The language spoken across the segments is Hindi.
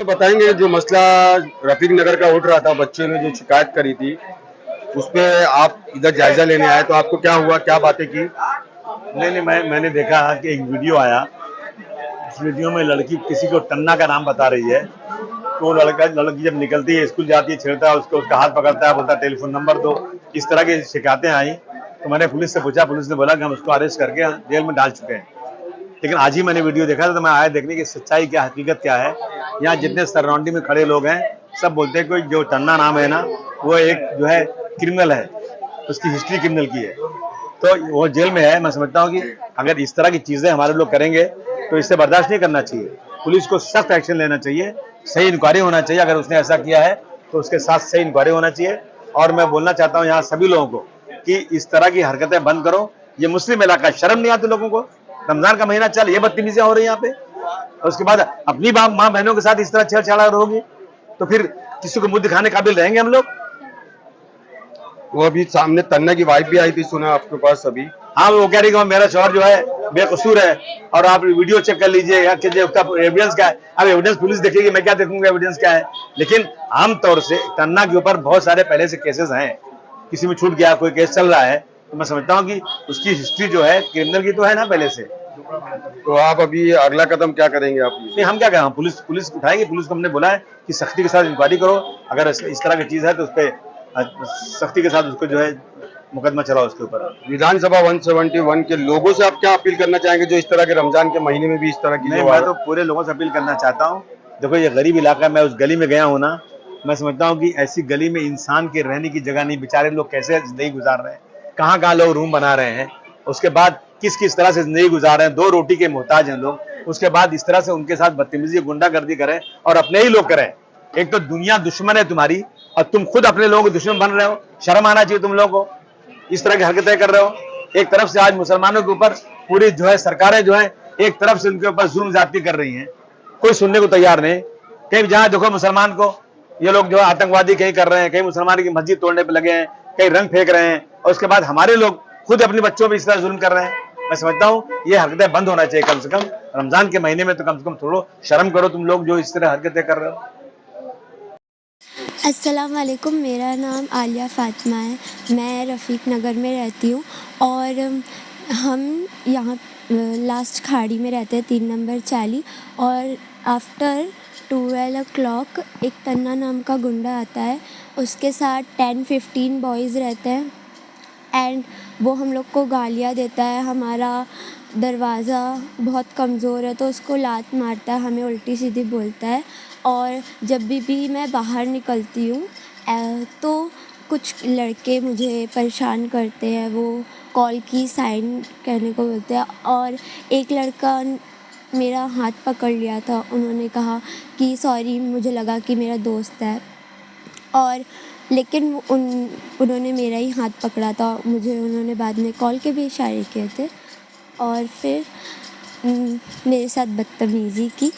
बताएंगे जो मसला रफीक नगर का उठ रहा था, बच्चे ने जो शिकायत करी थी उस पे आप इधर जायजा लेने आए, तो आपको क्या हुआ, क्या बातें की? नहीं, मैंने देखा कि एक वीडियो आया। उस वीडियो में लड़की किसी को टन्ना का नाम बता रही है। तो वो लड़की जब निकलती है, स्कूल जाती है, छेड़ता है उसको, उसका हाथ पकड़ता है, बोलता है टेलीफोन नंबर दो। इस तरह की शिकायतें आई। तो मैंने पुलिस से पूछा, पुलिस ने बोला कि हम उसको अरेस्ट करके जेल में डाल चुके हैं। लेकिन आज ही मैंने वीडियो देखा था, तो मैं आया देखने की सच्चाई क्या, हकीकत क्या है। यहाँ जितने सराउंडिंग में खड़े लोग हैं, सब बोलते हैं कोई जो टन्ना नाम है ना, वो एक जो है क्रिमिनल है, उसकी हिस्ट्री क्रिमिनल की है, तो वो जेल में है। मैं समझता हूँ कि अगर इस तरह की चीजें हमारे लोग करेंगे तो इससे बर्दाश्त नहीं करना चाहिए। पुलिस को सख्त एक्शन लेना चाहिए, सही इंक्वायरी होना चाहिए। अगर उसने ऐसा किया है तो उसके साथ सही इंक्वायरी होना चाहिए। और मैं बोलना चाहता हूँ यहाँ सभी लोगों को कि इस तरह की हरकतें बंद करो। ये मुस्लिम इलाका, शर्म नहीं आती लोगों को? रमजान का महीना चल, ये बदतमीजियां हो रही है यहाँ पे। और उसके बाद अपनी माँ बहनों के साथ इस तरह छेड़छाड़ होगी तो फिर किसी को मुंह दिखाने काबिल रहेंगे हम लोग? वो अभी सामने तन्ना की वाइफ भी आई थी, सुना आपके पास अभी? हाँ, वो कह रही कि मेरा शौहर जो है बेकसूर है, और आप वीडियो चेक कर लीजिए या कीजिए, उसका एविडेंस क्या है। अब एविडेंस पुलिस देखेगी, मैं क्या देखूंगा एविडेंस क्या है। लेकिन आमतौर से तन्ना के ऊपर बहुत सारे पहले से केसेस हैं, किसी में छूट गया, कोई केस चल रहा है, तो मैं समझता हूँ कि उसकी हिस्ट्री जो है क्रिमिनल की तो है ना पहले से। तो आप अभी अगला कदम क्या करेंगे आप? नहीं, हम क्या कहें, पुलिस उठाएगी। पुलिस को हमने बोला है कि सख्ती के साथ इंक्वायरी करो, अगर इस तरह की चीज है तो उस पर सख्ती के साथ उसको जो है मुकदमा चलाओ उसके ऊपर। विधानसभा 171 के लोगों से आप क्या अपील करना चाहेंगे जो इस तरह के रमजान के महीने में भी इस तरह की नहीं, जो मैं तो पूरे लोगों से अपील करना चाहता हूँ। देखो, ये गरीब इलाका है, मैं उस गली में गया हूँ ना, मैं समझता हूँ कि ऐसी गली में इंसान के रहने की जगह नहीं। बेचारे लोग कैसे जिंदगी गुजार रहे हैं, कहाँ कहाँ लोग रूम बना रहे हैं, उसके बाद किस किस तरह से जिंदगी गुजार रहे हैं, दो रोटी के मोहताज हैं लोग। उसके बाद इस तरह से उनके साथ बदतमीजी, गुंडागर्दी करें, और अपने ही लोग करें। एक तो दुनिया दुश्मन है तुम्हारी, और तुम खुद अपने लोगों के दुश्मन बन रहे हो। शर्म आना चाहिए तुम लोगों को, इस तरह की हरकतें कर रहे हो। एक तरफ से आज मुसलमानों के ऊपर पूरी जो है सरकारें जो है एक तरफ से उनके ऊपर जुल्म ज्यादती कर रही हैं, कोई सुनने को तैयार नहीं। कहीं जहां देखो मुसलमान को ये लोग जो है आतंकवादी कहीं कर रहे हैं, कहीं मुसलमान की मस्जिद तोड़ने पर लगे हैं, कहीं रंग फेंक रहे हैं, और उसके बाद हमारे लोग खुद अपने बच्चों पर इस तरह जुल्म कर रहे हैं। मैं समझता हूँ ये हरकतें बंद होना चाहिए। कम से कम रमजान के महीने में तो कम से कम थोड़ा शर्म करो तुम लोग जो इस तरह हरकतें कर रहे हो। अस्सलाम वालेकुम, मेरा नाम आलिया फ़ातिमा है। मैं रफ़ीक नगर में रहती हूँ और हम यहाँ लास्ट खाड़ी में रहते हैं, 3 नंबर चाली। और आफ्टर 12 o'clock एक तन्ना नाम का गुंडा आता है, उसके साथ 10-15 बॉयज़ रहते हैं एंड वो हम लोग को गालियाँ देता है। हमारा दरवाज़ा बहुत कमज़ोर है तो उसको लात मारता है, हमें उल्टी सीधी बोलता है। और जब भी मैं बाहर निकलती हूँ तो कुछ लड़के मुझे परेशान करते हैं, वो कॉल की साइन करने को बोलते हैं। और एक लड़का मेरा हाथ पकड़ लिया था, उन्होंने कहा कि सॉरी, मुझे लगा कि मेरा दोस्त है। और लेकिन उन्होंने मेरा ही हाथ पकड़ा था, मुझे उन्होंने बाद में कॉल के भी इशारे किए थे और फिर मेरे साथ बदतमीज़ी की।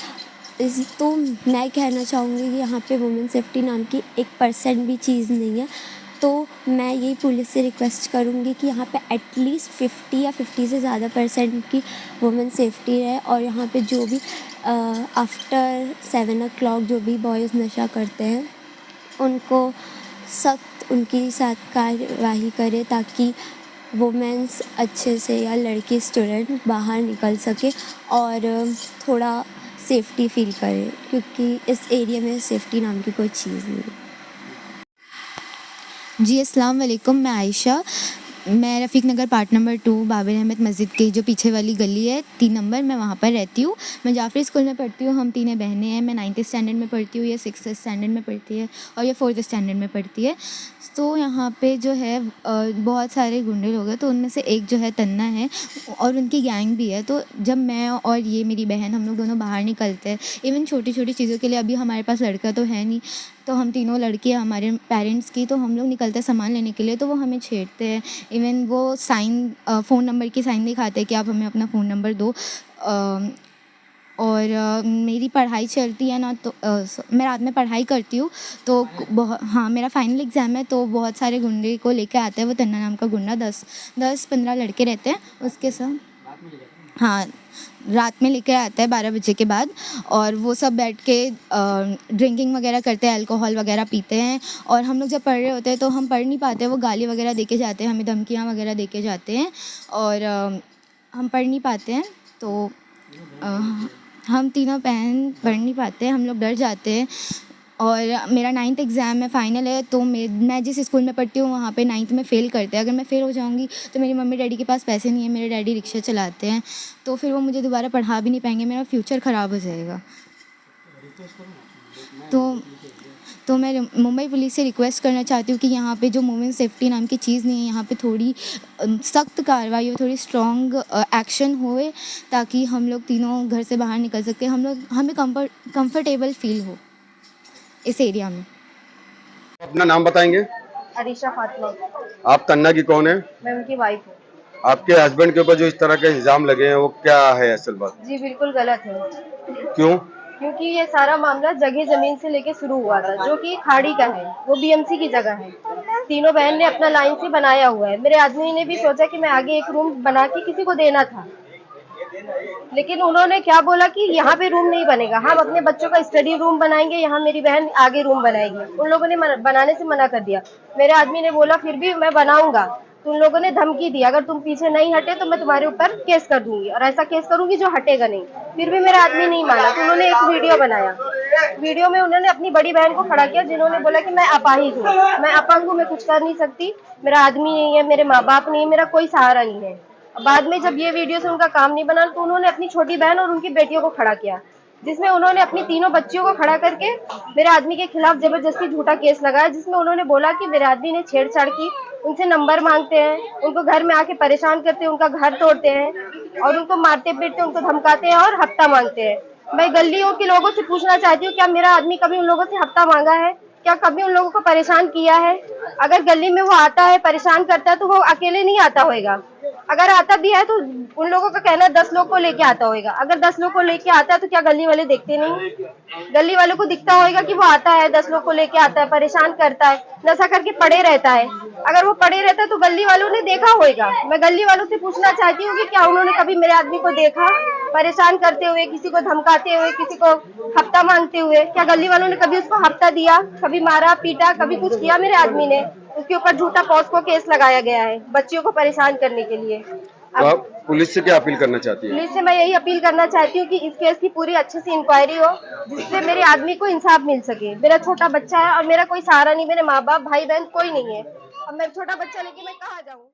तो मैं कहना चाहूँगी कि यहाँ पे वुमेन सेफ्टी नाम की 1% भी चीज़ नहीं है। तो मैं यही पुलिस से रिक्वेस्ट करूँगी कि यहाँ पे एटलीस्ट 50 या 50 से ज़्यादा % की वुमेन सेफ्टी है। और यहाँ पे जो भी आफ्टर 7 o'clock जो भी बॉयज़ नशा करते हैं उनको सख्त उनके साथ कार्यवाही करे, ताकि वुमेन्स अच्छे से या लड़की स्टूडेंट बाहर निकल सके और थोड़ा सेफ्टी फ़ील करे, क्योंकि इस एरिया में सेफ्टी नाम की कोई चीज़ नहीं है। जी अस्सलाम वालेकुम, मैं आयशा, मैं रफ़ीक नगर पार्ट नंबर 2 बाबर अहमद मस्जिद की जो पीछे वाली गली है 3 नंबर, मैं वहाँ पर रहती हूँ। मैं जाफरी स्कूल में पढ़ती हूँ, हम तीनों बहनें हैं। मैं 9th स्टैंडर्ड में पढ़ती हूँ, ये 6th स्टैंडर्ड में पढ़ती है और ये 4th स्टैंडर्ड में पढ़ती है। तो यहाँ पे जो है बहुत सारे गुंडे लोग हैं, तो उनमें से एक जो है तन्ना है और उनकी गैंग भी है। तो जब मैं और ये मेरी बहन हम लोग दोनों बाहर निकलते हैं, इवन छोटी छोटी चीज़ों के लिए, अभी हमारे पास लड़का तो है नहीं, तो हम तीनों लड़के हमारे पेरेंट्स की, तो हम लोग निकलते हैं सामान लेने के लिए, तो वो हमें छेड़ते हैं। इवन वो साइन फ़ोन नंबर की साइन दिखाते हैं कि आप हमें अपना फ़ोन नंबर दो। और मेरी पढ़ाई चलती है ना, तो मैं रात में पढ़ाई करती हूँ, तो हाँ, मेरा फाइनल एग्ज़ाम है, तो बहुत सारे गुंडे को लेके आते हैं। वो तन्ना नाम का गुंडा 10-15 लड़के रहते हैं उसके साथ। हाँ, रात में लेकर आता है 12 बजे के बाद, और वो सब बैठ के ड्रिंकिंग वगैरह करते हैं, अल्कोहल वगैरह पीते हैं। और हम लोग जब पढ़ रहे होते हैं तो हम पढ़ नहीं पाते, वो गाली वगैरह दे के जाते हैं, हमें धमकियाँ वगैरह दे के जाते हैं, और हम पढ़ नहीं पाते हैं। तो अ, हम तीनों बहन पढ़ नहीं पाते, हम लोग डर जाते हैं। और मेरा 9th एग्ज़ाम है, फाइनल है, तो मैं जिस स्कूल में पढ़ती हूँ वहाँ पे 9th में फ़ेल करते हैं। अगर मैं फ़ेल हो जाऊँगी तो मेरी मम्मी डैडी के पास पैसे नहीं है, मेरे डैडी रिक्शा चलाते हैं, तो फिर वो मुझे दोबारा पढ़ा भी नहीं पाएंगे, मेरा फ्यूचर ख़राब हो जाएगा। तो मैं मुंबई पुलिस से रिक्वेस्ट करना चाहती हूँ कि यहाँ पे जो वुमेन सेफ्टी नाम की चीज़ नहीं है, यहाँ पे थोड़ी सख्त कार्रवाई हो, थोड़ी स्ट्रॉन्ग एक्शन होए, ताकि हम लोग तीनों घर से बाहर निकल सकें, हमें कंफर्टेबल फील हो इस एरिया में। अपना नाम बताएंगे? अरीशा फातिमा। आप तन्ना की कौन है? मैं उनकी वाइफ हूँ। आपके हस्बैंड के ऊपर जो इस तरह के इल्जाम लगे हैं वो क्या है असल बात? जी बिल्कुल गलत है, क्यों? क्योंकि ये सारा मामला जगह जमीन से लेके शुरू हुआ था, जो कि खाड़ी का है, वो बीएमसी की जगह है। तीनों बहन ने अपना लाइन से बनाया हुआ है। मेरे आदमी ने भी सोचा कि मैं आगे एक रूम बना के किसी को देना था, लेकिन उन्होंने क्या बोला कि यहाँ पे रूम नहीं बनेगा, हम अपने बच्चों का स्टडी रूम बनाएंगे, यहाँ मेरी बहन आगे रूम बनाएगी। उन लोगों ने बनाने से मना कर दिया। मेरे आदमी ने बोला फिर भी मैं बनाऊंगा, तो उन लोगों ने धमकी दी, अगर तुम पीछे नहीं हटे तो मैं तुम्हारे ऊपर केस कर दूंगी, और ऐसा केस करूंगी जो हटेगा नहीं। फिर भी मेरा आदमी नहीं माना, तो उन्होंने एक वीडियो बनाया। वीडियो में उन्होंने अपनी बड़ी बहन को खड़ा किया, जिन्होंने बोला कि मैं अपाहिज हूँ, मैं अपंग हूँ, मैं कुछ कर नहीं सकती, मेरा आदमी नहीं है, मेरे माँ बाप नहीं है, मेरा कोई सहारा नहीं है। बाद में जब ये वीडियो से उनका काम नहीं बना, तो उन्होंने अपनी छोटी बहन और उनकी बेटियों को खड़ा किया, जिसमें उन्होंने अपनी तीनों बच्चियों को खड़ा करके मेरे आदमी के खिलाफ जबरदस्ती झूठा केस लगाया, जिसमें उन्होंने बोला कि मेरे आदमी ने छेड़छाड़ की, उनसे नंबर मांगते हैं, उनको घर में आके परेशान करते हैं, उनका घर तोड़ते हैं और उनको मारते पीटते, उनको धमकाते हैं और हफ्ता मांगते हैं। मैं गलियों के लोगों से पूछना चाहती हूँ, क्या मेरा आदमी कभी उन लोगों से हफ्ता मांगा है? क्या कभी उन लोगों को परेशान किया है? अगर गली में वो आता है, परेशान करता है, तो वो अकेले नहीं आता होगा। अगर आता भी है तो उन लोगों का कहना है 10 लोग को लेके आता होगा। अगर 10 लोग को लेके आता है तो क्या गली वाले देखते नहीं? गली वालों को दिखता होगा कि वो आता है, 10 लोग को लेके आता है, परेशान करता है, नशा करके पड़े रहता है। अगर वो पड़े रहता है तो गली वालों ने देखा होगा। मैं गली वालों से पूछना चाहती हूँ कि क्या उन्होंने कभी मेरे आदमी को देखा परेशान करते हुए, किसी को धमकाते हुए, किसी को हफ्ता मांगते हुए? क्या गली वालों ने कभी उसको हफ्ता दिया, कभी मारा पीटा, कभी कुछ किया मेरे आदमी ने? उसके ऊपर झूठा पॉस्को केस लगाया गया है बच्चियों को परेशान करने के लिए। तो आप पुलिस से क्या अपील करना चाहती है? पुलिस से मैं यही अपील करना चाहती हूँ कि इस केस की पूरी अच्छे से इंक्वायरी हो, जिससे मेरे आदमी को इंसाफ मिल सके। मेरा छोटा बच्चा है और मेरा कोई सहारा नहीं, मेरे माँ बाप भाई बहन कोई नहीं है। अब मैं छोटा बच्चा लेके मैं कहाँ जाऊँ?